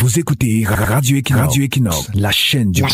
Vous écoutez Radio Equinox, la chaîne du peuple.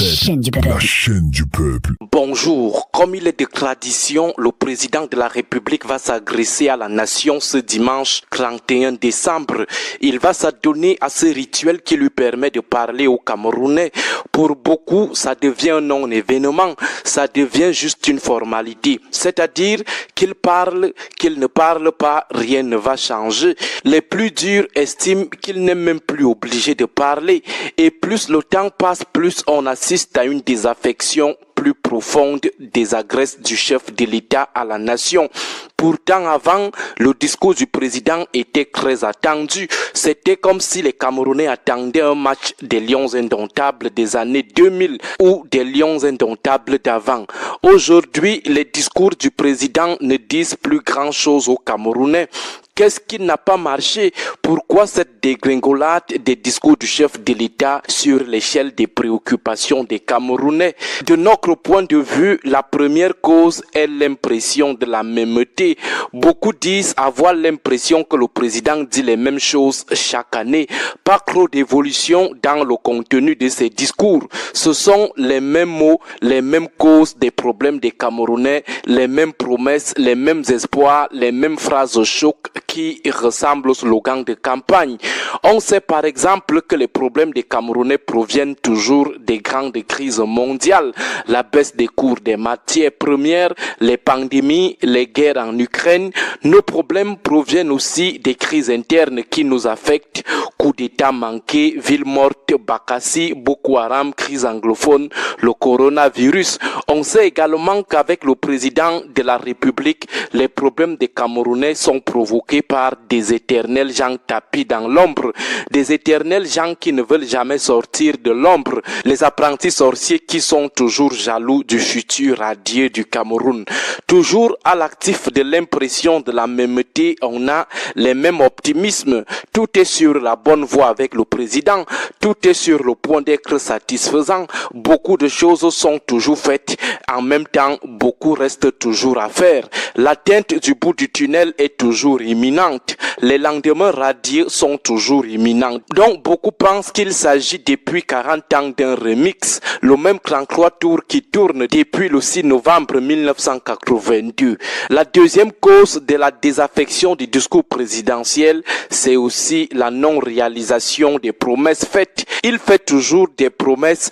La chaîne du peuple. Bonjour. Comme il est de tradition, le président de la République va s'adresser à la nation ce dimanche 31 décembre. Il va s'adonner à ce rituel qui lui permet de parler aux Camerounais. Pour beaucoup, ça devient un non-événement. Ça devient juste une formalité. C'est-à-dire qu'il parle, qu'il ne parle pas, rien ne va changer. Les plus durs estiment qu'il n'est même plus obligé de parler. Et plus le temps passe, plus on assiste à une désaffection plus profonde des agresses du chef de l'État à la nation. Pourtant, avant, le discours du président était très attendu. C'était comme si les Camerounais attendaient un match des Lions indomptables des années 2000 ou des Lions indomptables d'avant. Aujourd'hui, les discours du président ne disent plus grand-chose aux Camerounais. Qu'est-ce qui n'a pas marché? Pourquoi cette dégringolade des discours du chef de l'État sur l'échelle des préoccupations des Camerounais? De notre point de vue, la première cause est l'impression de la mêmeté. Beaucoup disent avoir l'impression que le président dit les mêmes choses chaque année. Pas trop d'évolution dans le contenu de ses discours. Ce sont les mêmes mots, les mêmes causes des problèmes des Camerounais, les mêmes promesses, les mêmes espoirs, les mêmes phrases choc qui ressemblent au slogan de campagne. On sait par exemple que les problèmes des Camerounais proviennent toujours des grandes crises mondiales, la baisse des cours des matières premières, les pandémies, les guerres en Ukraine. Nos problèmes proviennent aussi des crises internes qui nous affectent, coup d'État manqué, ville morte, Bakassi, Boko Haram, crise anglophone, le coronavirus. On sait également qu'avec le président de la République, les problèmes des Camerounais sont provoqués par des éternels gens tapis dans l'ombre, des éternels gens qui ne veulent jamais sortir de l'ombre, les apprentis sorciers qui sont toujours jaloux du futur radieux du Cameroun. Toujours à l'actif de l'impression de la mêmeté, on a les mêmes optimismes. Tout est sur la bonne voie avec le président, tout est sur le point d'être satisfaisant. Beaucoup de choses sont toujours faites, en même temps, beaucoup reste toujours à faire. L'atteinte du bout du tunnel est toujours imminente. Les lendemains radieux sont toujours imminents. Donc, beaucoup pensent qu'il s'agit depuis 40 ans d'un remix. Le même 33 tours qui tourne depuis le 6 novembre 1982. La deuxième cause de la désaffection du discours présidentiel, c'est aussi la non-réalisation des promesses faites. Il fait toujours des promesses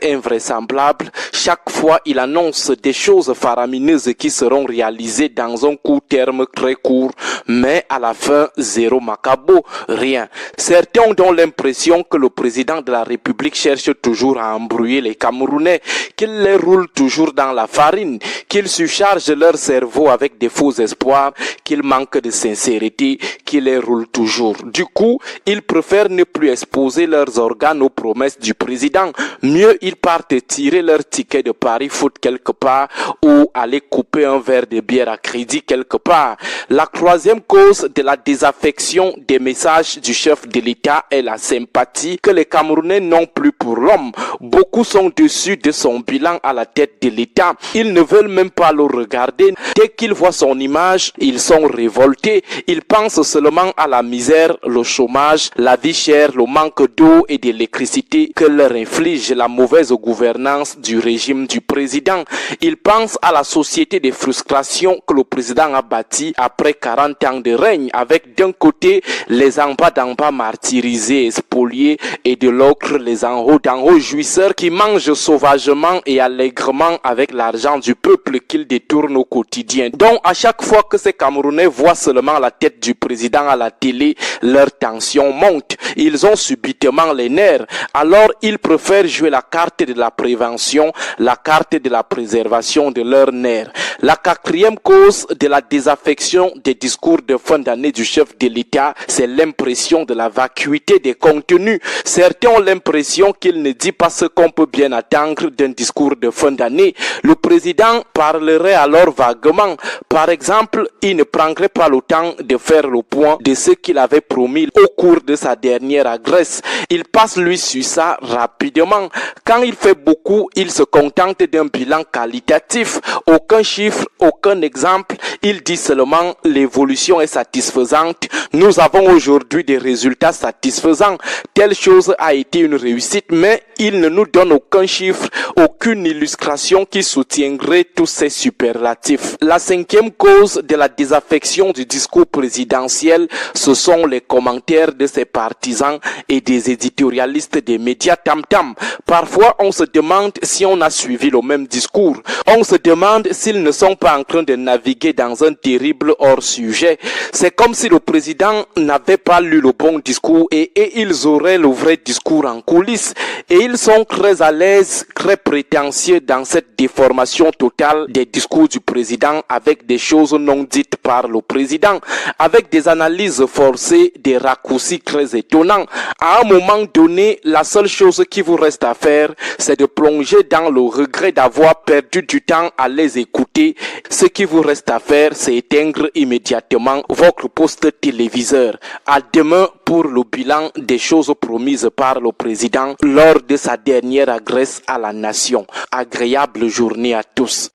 invraisemblables. Chaque fois, il annonce des choses faramineuses qui seront réalisées dans un court terme très court, mais à la fin, zéro macabo, rien. Certains ont donc l'impression que le président de la République cherche toujours à embrouiller les Camerounais, qu'il les roule toujours dans la farine, qu'il surcharge leur cerveau avec des faux espoirs, qu'il manque de sincérité, qu'il les roule toujours. Du coup, ils préfèrent ne plus exposer leurs organes aux promesses du président. Mieux, ils partent tirer leur ticket de Paris foot quelque part ou aller couper un verre de bière à crédit quelque part. La troisième cause de la désaffection des messages du chef de l'État est la sympathie que les Camerounais n'ont plus pour l'homme. Beaucoup sont déçus de son bilan à la tête de l'État. Ils ne veulent même pas le regarder. Dès qu'ils voient son image, ils sont révoltés. Ils pensent seulement à la misère, le chômage, la vie chère, le manque d'eau et d'électricité que leur inflige la mauvaise gouvernance du régime du président. Ils pensent à la société des frustrations que le président a bâtie après 40 ans de règne, avec d'un côté les en bas martyrisés, spoliés, et de l'autre les en haut jouisseurs qui mangent sauvagement et allègrement avec l'argent du peuple qu'ils détournent au quotidien. Donc à chaque fois que ces Camerounais voient seulement la tête du président à la télé, leur tension monte. Ils ont subitement les nerfs. Alors ils préfèrent jouer la carte de la prévention, la carte de la préservation de leurs nerfs. La quatrième cause de la désaffection des discours de fin d'année du chef de l'État, c'est l'impression de la vacuité des contenus. Certains ont l'impression qu'il ne dit pas ce qu'on peut bien attendre d'un discours de fin d'année. Le président parlerait alors vaguement. Par exemple, il ne prendrait pas le temps de faire le point de ce qu'il avait promis au cours de sa dernière adresse. Il passe lui sur ça rapidement. Quand il fait beaucoup, il se contente d'un bilan qualitatif. Aucun chiffre, aucun exemple. Il dit seulement l'évolution est satisfaisante. Nous avons aujourd'hui des résultats satisfaisants. Telle chose a été une réussite, mais il ne nous donne aucun chiffre, aucune illustration qui soutiendrait tous ces superlatifs. La cinquième cause de la désaffection du discours présidentiel, ce sont les commentaires de ses partisans et des éditorialistes des médias tam-tam. Parfois, on se demande si on a suivi le même discours. On se demande s'ils ne sont pas en train de naviguer dans un terrible hors-sujet. C'est comme si le président n'avait pas lu le bon discours et ils auraient le vrai discours en coulisses. Et ils sont très à l'aise, très prétentieux dans cette déformation totale des discours du président avec des choses non dites par le président, avec des analyses forcées, des raccourcis très étonnants. À un moment donné, la seule chose qui vous reste à faire, c'est de plonger dans le regret d'avoir perdu du temps à les écouter. Ce qui vous reste à faire, c'est éteindre immédiatement votre poste téléviseur. À demain pour le bilan des choses promises par le président lors de sa dernière adresse à la nation. Agréable journée à tous.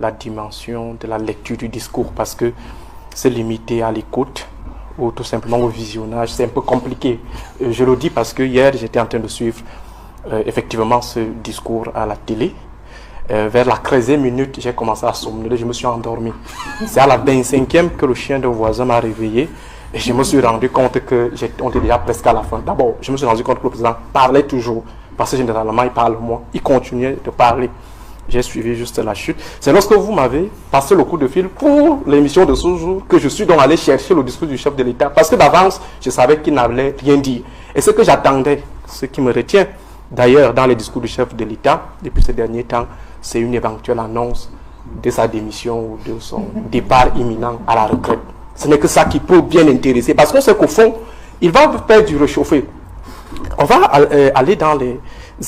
La dimension de la lecture du discours, parce que se limiter à l'écoute ou tout simplement au visionnage, c'est un peu compliqué. Je le dis parce que hier, j'étais en train de suivre effectivement ce discours à la télé. Vers la 13e minute, j'ai commencé à somnoler, je me suis endormi. C'est à la 25e que le chien d'un voisin m'a réveillé et je me suis rendu compte qu'on était déjà presque à la fin. D'abord, je me suis rendu compte que le président parlait toujours, parce que généralement, il parle moins. Il continuait de parler. J'ai suivi juste la chute. C'est lorsque vous m'avez passé le coup de fil pour l'émission de ce jour que je suis donc allé chercher le discours du chef de l'État, parce que d'avance, je savais qu'il n'allait rien dire. Et ce que j'attendais, ce qui me retient, d'ailleurs, dans les discours du chef de l'État, depuis ces derniers temps, c'est une éventuelle annonce de sa démission ou de son départ imminent à la retraite. Ce n'est que ça qui peut bien intéresser, parce qu'on sait qu'au fond, il va faire du réchauffé. On va aller dans les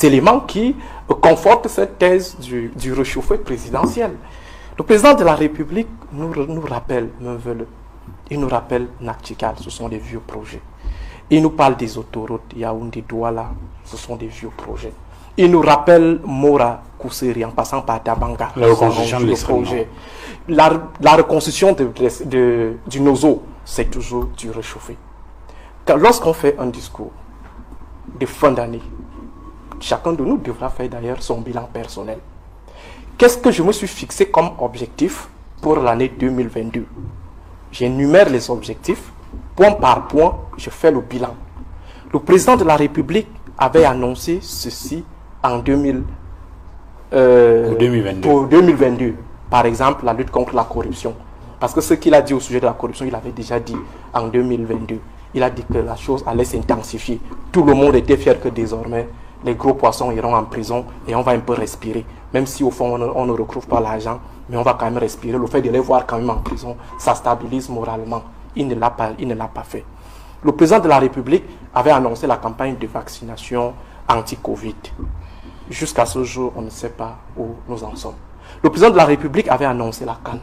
éléments qui confortent cette thèse du réchauffé présidentiel. Le président de la République nous rappelle Meuvele, il nous rappelle Nakchikal, ce sont des vieux projets. Il nous parle des autoroutes, Yaoundé, Douala, ce sont des vieux projets. Il nous rappelle Mora Kousseri en passant par Tabanga. La reconstruction de projet. La reconstruction du Nozo, c'est toujours du réchauffé. Lorsqu'on fait un discours de fin d'année, chacun de nous devra faire d'ailleurs son bilan personnel. Qu'est-ce que je me suis fixé comme objectif pour l'année 2022? J'énumère les objectifs, point par point, je fais le bilan. Le président de la République avait annoncé ceci en 2022. Pour 2022. Par exemple, la lutte contre la corruption. Parce que ce qu'il a dit au sujet de la corruption, il avait déjà dit en 2022. Il a dit que la chose allait s'intensifier. Tout le monde était fier que désormais, les gros poissons iront en prison et on va un peu respirer. Même si au fond, on ne retrouve pas l'argent, mais on va quand même respirer. Le fait de les voir quand même en prison, ça stabilise moralement. Il ne l'a pas fait. Le président de la République avait annoncé la campagne de vaccination anti-Covid. Jusqu'à ce jour, on ne sait pas où nous en sommes. Le président de la République avait annoncé la CAN,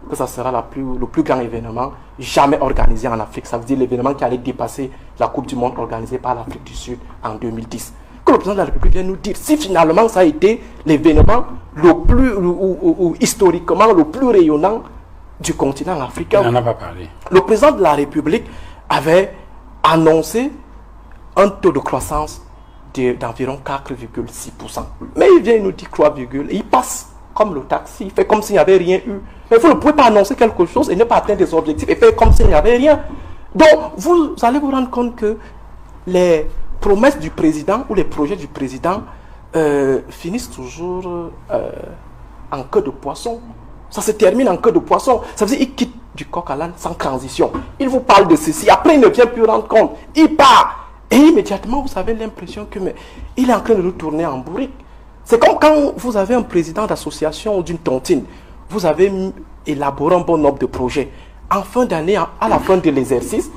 que ça sera le plus grand événement jamais organisé en Afrique. Ça veut dire l'événement qui allait dépasser la Coupe du Monde organisée par l'Afrique du Sud en 2010. Que le président de la République vient nous dire si finalement ça a été l'événement le plus, ou historiquement le plus rayonnant du continent africain. Il n'en a pas parlé. Le président de la République avait annoncé un taux de croissance d'environ 4,6%. Mais il vient nous dire 3, il passe comme le taxi, il fait comme s'il n'y avait rien eu. Mais vous ne pouvez pas annoncer quelque chose et ne pas atteindre des objectifs et faire comme s'il n'y avait rien. Donc, vous allez vous rendre compte que les promesses du président ou les projets du président finissent toujours en queue de poisson. Ça se termine en queue de poisson. Ça veut dire qu'il quitte du coq à l'âne sans transition. Il vous parle de ceci, après il ne vient plus rendre compte. Il part. Et immédiatement, vous avez l'impression que il est en train de nous tourner en bourrique. C'est comme quand vous avez un président d'association ou d'une tontine. Vous avez élaboré un bon nombre de projets. En fin d'année, à la fin de l'exercice,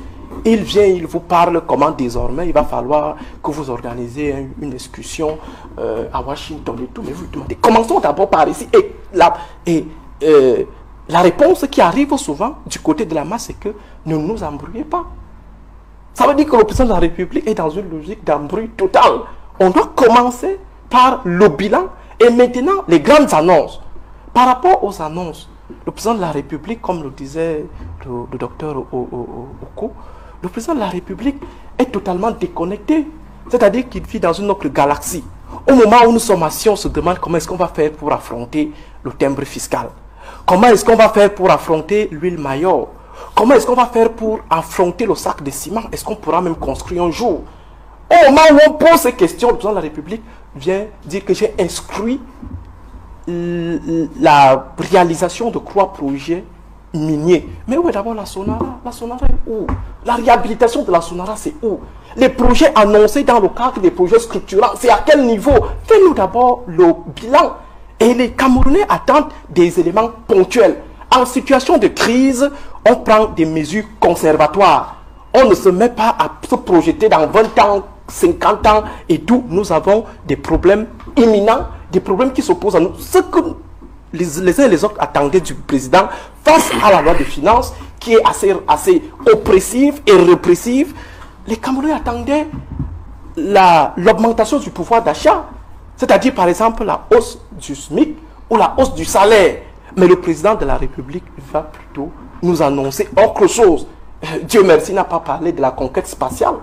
il vient, il vous parle comment désormais il va falloir que vous organisez une excursion à Washington et tout. Mais vous vous demandez, commençons d'abord par ici. Et la réponse qui arrive souvent du côté de la masse, c'est que ne nous embrouillez pas. Ça veut dire que le président de la République est dans une logique d'embrouille totale. On doit commencer par le bilan et maintenant les grandes annonces. Par rapport aux annonces, Le président de la République, comme le disait le docteur Oko, le président de la République est totalement déconnecté. C'est-à-dire qu'il vit dans une autre galaxie. Au moment où nous sommes assis, on se demande comment est-ce qu'on va faire pour affronter le timbre fiscal. Comment est-ce qu'on va faire pour affronter l'huile Mayor? Comment est-ce qu'on va faire pour affronter le sac de ciment? Est-ce qu'on pourra même construire un jour? Au moment où on pose ces questions, le président de la République vient dire que j'ai instruit la réalisation de 3 projets miniers. Mais où est d'abord la Sonara? La Sonara est où? La réhabilitation de la Sonara, c'est où? Les projets annoncés dans le cadre des projets structurants, c'est à quel niveau? Fais-nous d'abord le bilan. Et les Camerounais attendent des éléments ponctuels. En situation de crise, on prend des mesures conservatoires. On ne se met pas à se projeter dans 20 ans, 50 ans et tout. Nous avons des problèmes imminents, des problèmes qui s'opposent à nous. Ce que les uns et les autres attendaient du président face à la loi de finances qui est assez oppressive et répressive, les Camerounais attendaient l'augmentation du pouvoir d'achat, c'est-à-dire par exemple la hausse du SMIC ou la hausse du salaire. Mais le président de la République va plutôt nous annoncer autre chose. Dieu merci, n'a pas parlé de la conquête spatiale.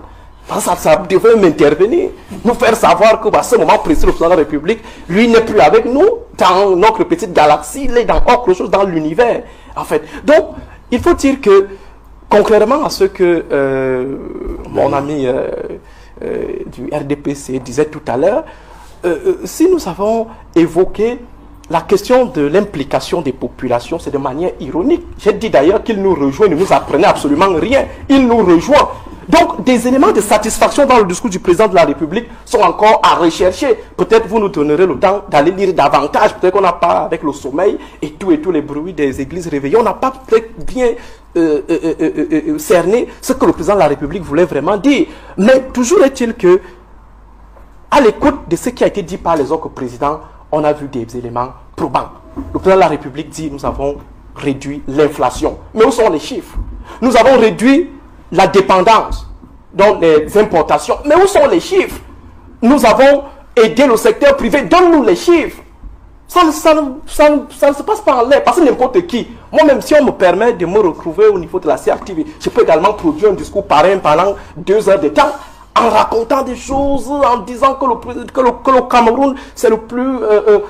Ça devrait m'intervenir, nous faire savoir que à ce moment précis, le président de la République, lui n'est plus avec nous dans notre petite galaxie, il est dans autre chose, dans l'univers. En fait. Donc, il faut dire que, contrairement à ce que mon ami du RDPC disait tout à l'heure, si nous avons évoqué la question de l'implication des populations, c'est de manière ironique. J'ai dit d'ailleurs qu'il nous rejoint, il ne nous apprenait absolument rien. Il nous rejoint. Donc, des éléments de satisfaction dans le discours du président de la République sont encore à rechercher. Peut-être vous nous donnerez le temps d'aller lire davantage. Peut-être qu'on n'a pas, avec le sommeil et tous les bruits des églises réveillées, on n'a pas peut-être bien cerné ce que le président de la République voulait vraiment dire. Mais toujours est-il que, à l'écoute de ce qui a été dit par les autres présidents, on a vu des éléments probants. Le président de la République dit, nous avons réduit l'inflation. Mais où sont les chiffres? Nous avons réduit la dépendance, donc les importations. Mais où sont les chiffres? Nous avons aidé le secteur privé. Donne-nous les chiffres. Ça ne se passe pas en l'air. Parce que n'importe qui, moi-même, si on me permet de me retrouver au niveau de la CRTV, je peux également produire un discours pareil pendant 2 heures de temps, en racontant des choses, en disant que le Cameroun, c'est le plus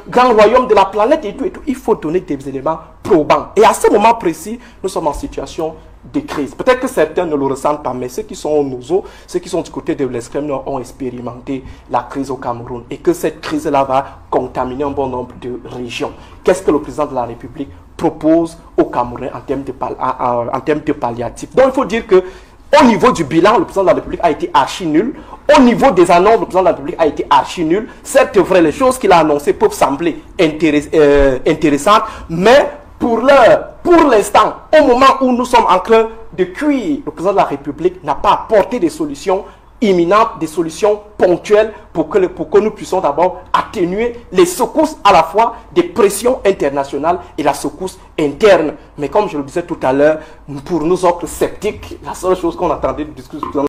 grand royaume de la planète et tout, et tout. Il faut donner des éléments probants. Et à ce moment précis, nous sommes en situation de crise. Peut-être que certains ne le ressentent pas, mais ceux qui sont au Nouveau, ceux qui sont du côté de l'extrême nord ont expérimenté la crise au Cameroun et que cette crise-là va contaminer un bon nombre de régions. Qu'est-ce que le président de la République propose aux Camerounais en termes de palliatifs? Donc il faut dire que au niveau du bilan, le président de la République a été archi nul. Au niveau des annonces, le président de la République a été archi nul. Certes, vrai, les choses qu'il a annoncées peuvent sembler intéressantes, mais pour l'instant, au moment où nous sommes en train de cuire, le président de la République n'a pas apporté des solutions imminentes, des solutions ponctuelles pour que nous puissions d'abord atténuer les secousses à la fois des pressions internationales et la secousse interne. Mais comme je le disais tout à l'heure, pour nous autres sceptiques, la seule chose qu'on attendait du discours du président